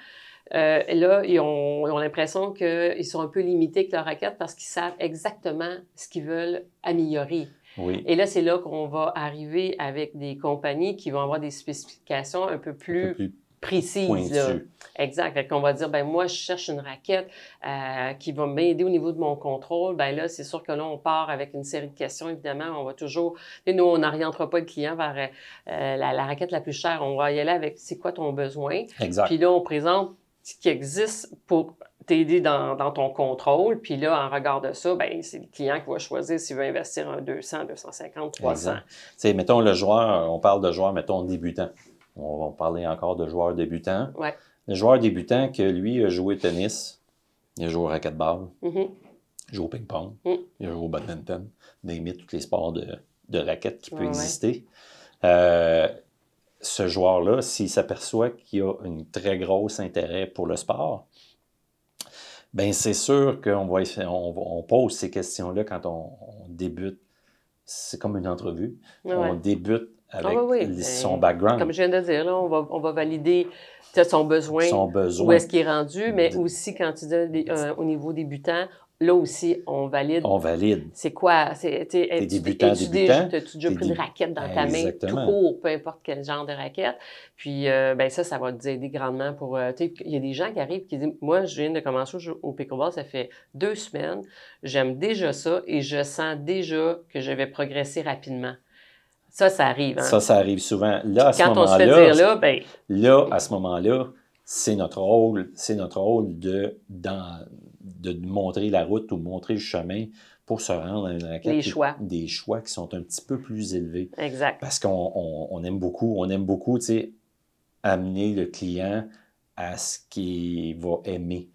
Là, ils ont l'impression qu'ils sont un peu limités avec leur raquette parce qu'ils savent exactement ce qu'ils veulent améliorer. Oui. Et là, c'est là qu'on va arriver avec des compagnies qui vont avoir des spécifications un peu plus précises. Là. Exact. Fait qu'on va dire, ben moi, je cherche une raquette qui va m'aider au niveau de mon contrôle. Ben là, c'est sûr que là, on part avec une série de questions. Évidemment, on va toujours... Nous, on n'orientera pas le client vers la raquette la plus chère. On va y aller avec c'est quoi ton besoin. Exact. Puis là, on présente ce qui existe pour t'aider dans ton contrôle. Puis là, en regard de ça, ben c'est le client qui va choisir s'il veut investir un 200, 250, 300. Exact. Mettons le joueur, on parle de joueur, mettons, débutant. On va parler encore de joueurs débutants. Ouais. Le joueur débutant que lui a joué au tennis, il a joué au racquetball, il joue au ping-pong, il a joué au badminton, name tous les sports de raquettes qui peuvent exister. Ce joueur-là, s'il s'aperçoit qu'il a un très gros intérêt pour le sport, bien, c'est sûr qu'on pose ces questions-là quand on débute. C'est comme une entrevue. Ouais. On débute avec son background. Comme je viens de dire, là, on va valider son besoin, où est-ce qu'il est rendu, mais aussi quand tu dis au niveau débutant, là aussi, on valide. On valide. C'est quoi? T'es débutant. As-tu déjà pris une raquette dans ta main, tout court, peu importe quel genre de raquette? Puis, ça va nous aider grandement pour... il y a des gens qui arrivent qui disent, moi, je viens de commencer au pickleball, ça fait 2 semaines, j'aime déjà ça et je sens déjà que je vais progresser rapidement. Ça arrive. Hein? Ça arrive souvent. Là, à ce moment-là, quand on se fait dire là, ben... Là, à ce moment-là, c'est notre rôle de montrer la route ou montrer le chemin pour se rendre à une raquette. Des choix qui sont un petit peu plus élevés. Exact. Parce qu'on aime beaucoup, tu sais, amener le client à ce qu'il va aimer.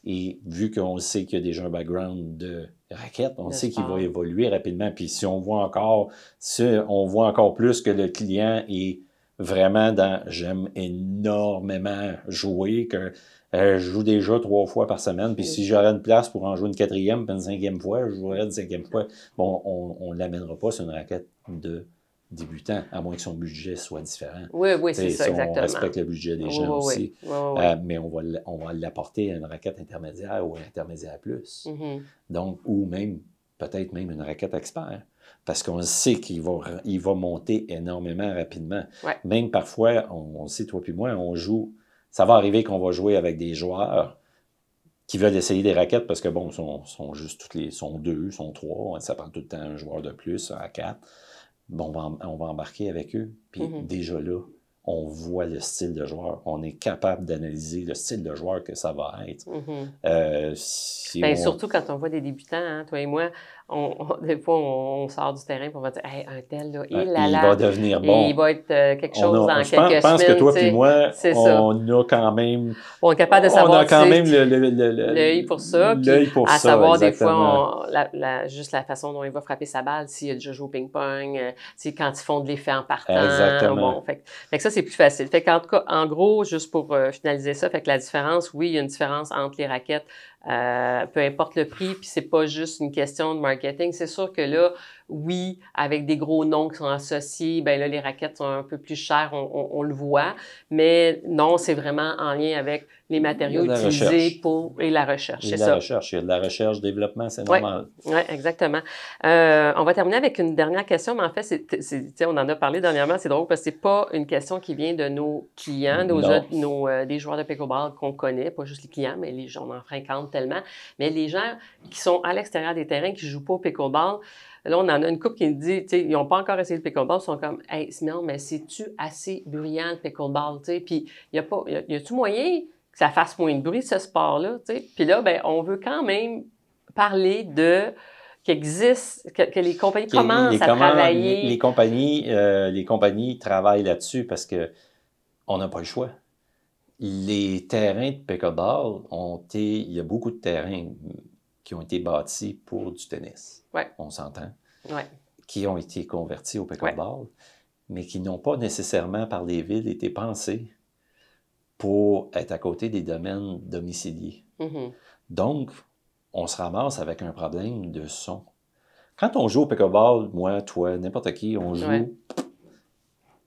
Et vu qu'on sait qu'il y a déjà un background de raquette, on sait qu'il va évoluer rapidement. Puis si on voit encore plus que le client est vraiment dans « j'aime énormément jouer », que je joue déjà 3 fois par semaine, puis si j'aurais une place pour en jouer une 4e, puis une 5e fois, je jouerais une 5e fois. Bon, on ne l'amènera pas sur une raquette de débutant, à moins que son budget soit différent. Oui, c'est ça, exactement. On respecte le budget des gens aussi, mais on va l'apporter à une raquette intermédiaire ou intermédiaire plus. Donc, ou peut-être même une raquette expert. Parce qu'on sait qu'il va monter énormément rapidement. Ouais. Même parfois, on sait, toi puis moi, on joue. Ça va arriver qu'on va jouer avec des joueurs qui veulent essayer des raquettes parce que, bon, sont juste sont 2, sont 3. Ça prend tout le temps un joueur de plus, à 4. Bon, on va embarquer avec eux. Puis déjà là, on voit le style de joueur. On est capable d'analyser le style de joueur que ça va être. Surtout quand on voit des débutants, hein, toi et moi, des fois, on sort du terrain et on va dire hey, un tel, là, il va devenir bon. Il va être quelque chose dans quelques semaines. Je pense que toi et moi, on a quand même... On est capable de savoir... On a quand même l'œil pour ça. L'œil pour à ça, savoir, exactement. des fois, juste la façon dont il va frapper sa balle, s'il a déjà joué au ping-pong, quand ils font de l'effet en partant. Exactement. Bon, fait que ça, c'est plus facile. Fait qu'en tout cas, en gros, juste pour finaliser ça, fait que la différence, oui, il y a une différence entre les raquettes peu importe le prix, puis c'est pas juste une question de marketing. C'est sûr que là, oui, avec des gros noms qui sont associés, ben là, les raquettes sont un peu plus chères, on le voit, mais non, c'est vraiment en lien avec les matériaux utilisés et la recherche, c'est ça. Recherche, il y a de la recherche, développement, c'est normal. Oui, exactement. On va terminer avec une dernière question, mais en fait, on en a parlé dernièrement, c'est drôle parce que c'est pas une question qui vient de nos clients, des joueurs de pickleball qu'on connaît, pas juste les clients, mais les gens, on en fréquente tellement, mais les gens qui sont à l'extérieur des terrains, qui jouent pas au pickleball. Là, on en a une couple qui nous dit, tu sais, ils n'ont pas encore essayé le pickleball, ils sont comme, hey, Simon, mais c'est-tu assez bruyant le pickleball, tu sais? Puis, y a-tu moyen que ça fasse moins de bruit, ce sport-là, tu sais? Puis là, ben, on veut quand même parler qu'il existe, que les compagnies commencent à travailler. Les compagnies travaillent là-dessus parce que on n'a pas le choix. Les terrains de pickleball il y a beaucoup de terrains qui ont été bâtis pour du tennis. Ouais. On s'entend. Ouais. Qui ont été convertis au pickleball, mais qui n'ont pas nécessairement par les villes été pensés pour être à côté des domaines domiciliés. Mm-hmm. Donc, on se ramasse avec un problème de son. Quand on joue au pickleball, moi, toi, n'importe qui, on joue... Ouais.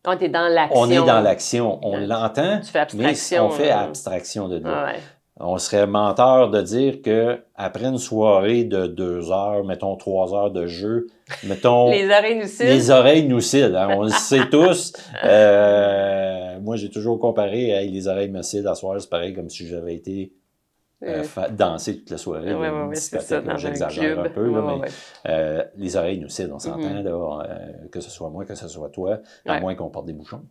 On est dans l'action. On est dans l'action. On l'entend, mais on fait abstraction de là. Ouais. On serait menteur de dire qu'après une soirée de 2 heures, mettons 3 heures de jeu, mettons... Les oreilles nous cillent. Les oreilles nous cillent, hein, on le sait tous. Moi, j'ai toujours comparé, les oreilles me cillent à soir, c'est pareil comme si j'avais été danser toute la soirée. C'est ça, dans j'exagère un peu, là, mais les oreilles nous cillent, on s'entend, que ce soit moi, que ce soit toi, à moins qu'on porte des bouchons.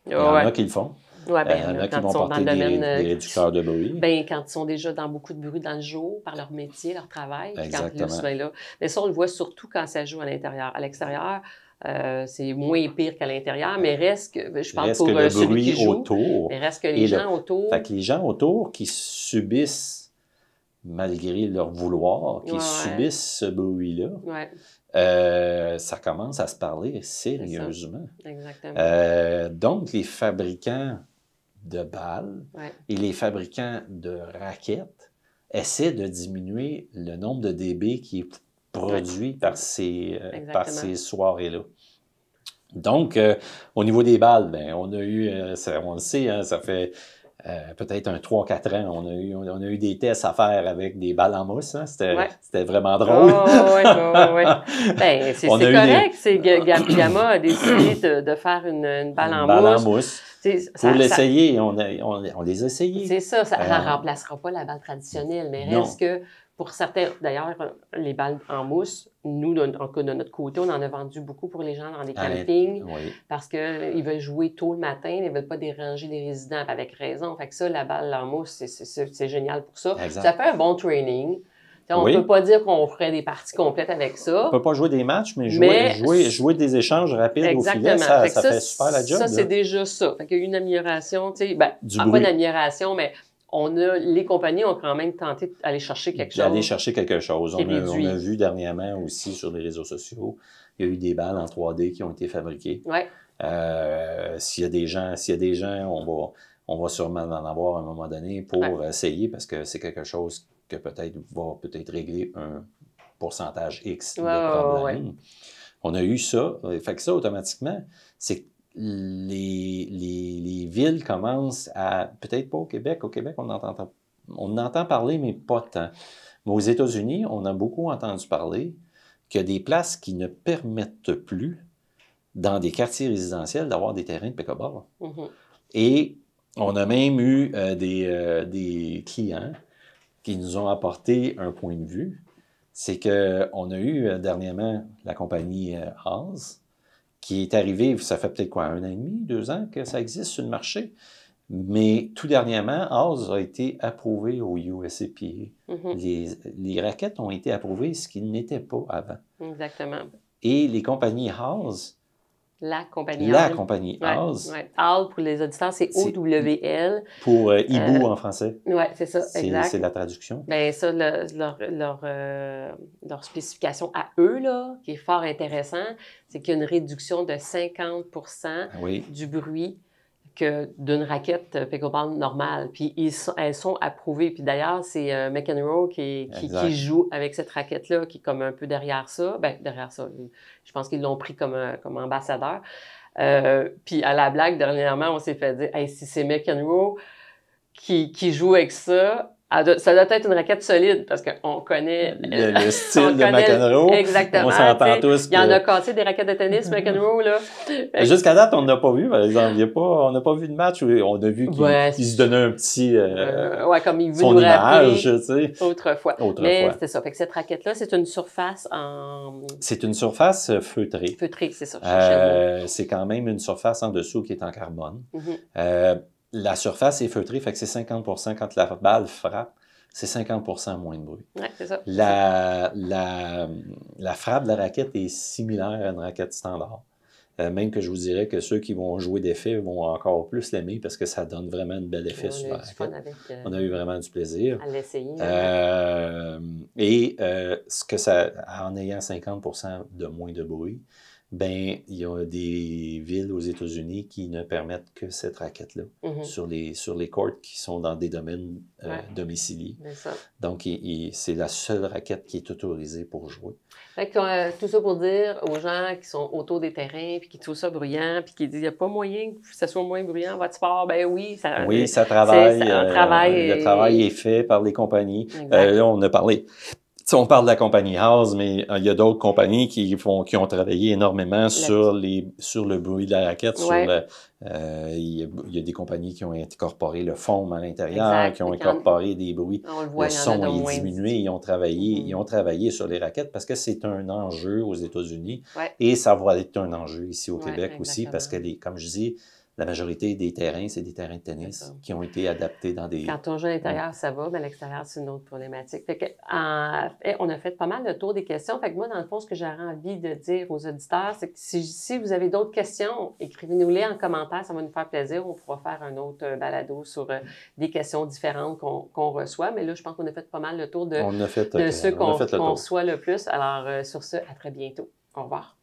Il y en a qui le font. Ouais, il y en a qui vont porter des réducteurs de bruit. Ben, quand ils sont déjà dans beaucoup de bruit dans le jour, par leur métier, leur travail. Exactement. Quand plus, là. Mais ça, on le voit surtout quand ça joue à l'intérieur. À l'extérieur, c'est moins pire qu'à l'intérieur, mais reste que, je parle pour celui qui joue, autour, mais reste que les gens autour... Fait que les gens autour qui subissent, malgré leur vouloir, qui subissent ce bruit-là, ça commence à se parler sérieusement. Exactement. Donc, les fabricants de balles et les fabricants de raquettes essaient de diminuer le nombre de dB qui est produit par ces soirées-là. Donc, au niveau des balles, ben, on a eu, on le sait, hein, ça fait peut-être 3-4 ans, on a eu des tests à faire avec des balles en mousse. Hein? C'était vraiment drôle. Ben, c'est correct. Gamma a décidé de faire une balle en mousse. Pour l'essayer, on les a essayés. C'est ça ne remplacera pas la balle traditionnelle, mais reste que pour certains, d'ailleurs, les balles en mousse, nous, de notre côté, on en a vendu beaucoup pour les gens dans des campings parce qu'ils veulent jouer tôt le matin, ils ne veulent pas déranger les résidents, avec raison. Fait que ça, la balle en mousse, c'est génial pour ça. Exact. Ça fait un bon training. On ne peut pas dire qu'on ferait des parties complètes avec ça. On ne peut pas jouer des matchs, mais jouer des échanges rapides au filet, ça fait super la job. Ça, c'est déjà ça. Fait qu'il y a eu une amélioration, tu sais, pas une amélioration, mais les compagnies ont quand même tenté d'aller chercher quelque chose. D'aller chercher quelque chose. On a vu dernièrement aussi sur les réseaux sociaux, il y a eu des balles en 3D qui ont été fabriquées. S'il y a des gens, on va sûrement en avoir à un moment donné pour essayer parce que c'est quelque chose que peut-être régler un pourcentage X de problèmes. On a eu ça. Fait que ça, automatiquement, c'est que les villes commencent à, peut-être pas au Québec, on entend parler, mais pas tant. Mais aux États-Unis, on a beaucoup entendu parler qu'il y a des places qui ne permettent plus, dans des quartiers résidentiels, d'avoir des terrains de pickleball. Et on a même eu des clients qui nous ont apporté un point de vue. C'est qu'on a eu dernièrement la compagnie Haas, qui est arrivée, ça fait peut-être 1 an et demi, 2 ans que ça existe sur le marché. Mais tout dernièrement, Haas a été approuvé au USAPA. Les raquettes ont été approuvées, ce qui n'était pas avant. Exactement. Et les compagnies Haas... La compagnie Haas. HAL, pour les auditeurs, c'est OWL. Pour hibou en français. Oui, c'est ça, exact. C'est la traduction. Bien, ça, leur spécification à eux, là, qui est fort intéressant, c'est qu'il y a une réduction de 50 du bruit que d'une raquette pickleball normale. Puis elles sont approuvées. Puis d'ailleurs, c'est McEnroe qui joue avec cette raquette-là, qui est comme un peu derrière ça. Bien, derrière ça. Je pense qu'ils l'ont pris comme ambassadeur. Puis à la blague, dernièrement, on s'est fait dire hey, si c'est McEnroe qui joue avec ça, ça doit être une raquette solide parce qu'on connaît le style de McEnroe. Exactement. On s'entend tous. Il y en a cassé des raquettes de tennis, McEnroe, là. Jusqu'à date, on n'a pas vu, par exemple. On n'a pas vu de match où on a vu qu'il se donnait un petit. Comme il veut son nous image, rappeler tu sais. Autrefois. Mais c'était ça. Fait que cette raquette-là, c'est une surface en. C'est une surface feutrée. Feutrée, c'est ça. C'est quand même une surface en dessous qui est en carbone. Mm-hmm. La surface est feutrée, fait que c'est 50 quand la balle frappe, c'est 50 moins de bruit. Oui, c'est ça. La frappe de la raquette est similaire à une raquette standard. Même que je vous dirais que ceux qui vont jouer d'effet vont encore plus l'aimer parce que ça donne vraiment un bel effet sur la raquette. On a eu vraiment du plaisir. À l'essayer. Ce que ça, en ayant 50 de moins de bruit, ben, il y a des villes aux États-Unis qui ne permettent que cette raquette-là sur les courts qui sont dans des domaines domiciliés. Donc, c'est la seule raquette qui est autorisée pour jouer. Fait que, tout ça pour dire aux gens qui sont autour des terrains, puis qui trouvent ça bruyant, puis qui disent il n'y a pas moyen que ça soit moins bruyant votre sport. Ben oui, ça travaille. Le travail est fait par les compagnies. Là, on a parlé. On parle de la compagnie House, mais il y a d'autres compagnies qui ont travaillé énormément sur le bruit de la raquette. Il y a des compagnies qui ont incorporé le foam à l'intérieur, qui ont incorporé des bruits. Le son est diminué. Ils ont travaillé sur les raquettes parce que c'est un enjeu aux États-Unis et ça va être un enjeu ici au Québec aussi parce que, comme je dis, la majorité des terrains, c'est des terrains de tennis qui ont été adaptés dans des... Quand on joue à l'intérieur, ça va, mais à l'extérieur, c'est une autre problématique. Fait que, on a fait pas mal le tour des questions. Fait que moi, dans le fond, ce que j'aurais envie de dire aux auditeurs, c'est que si vous avez d'autres questions, écrivez-nous-les en commentaire, ça va nous faire plaisir. On pourra faire un autre balado sur des questions différentes qu'on reçoit. Mais là, je pense qu'on a fait pas mal le tour de ceux qu'on reçoit le plus. Alors, sur ce, à très bientôt. Au revoir.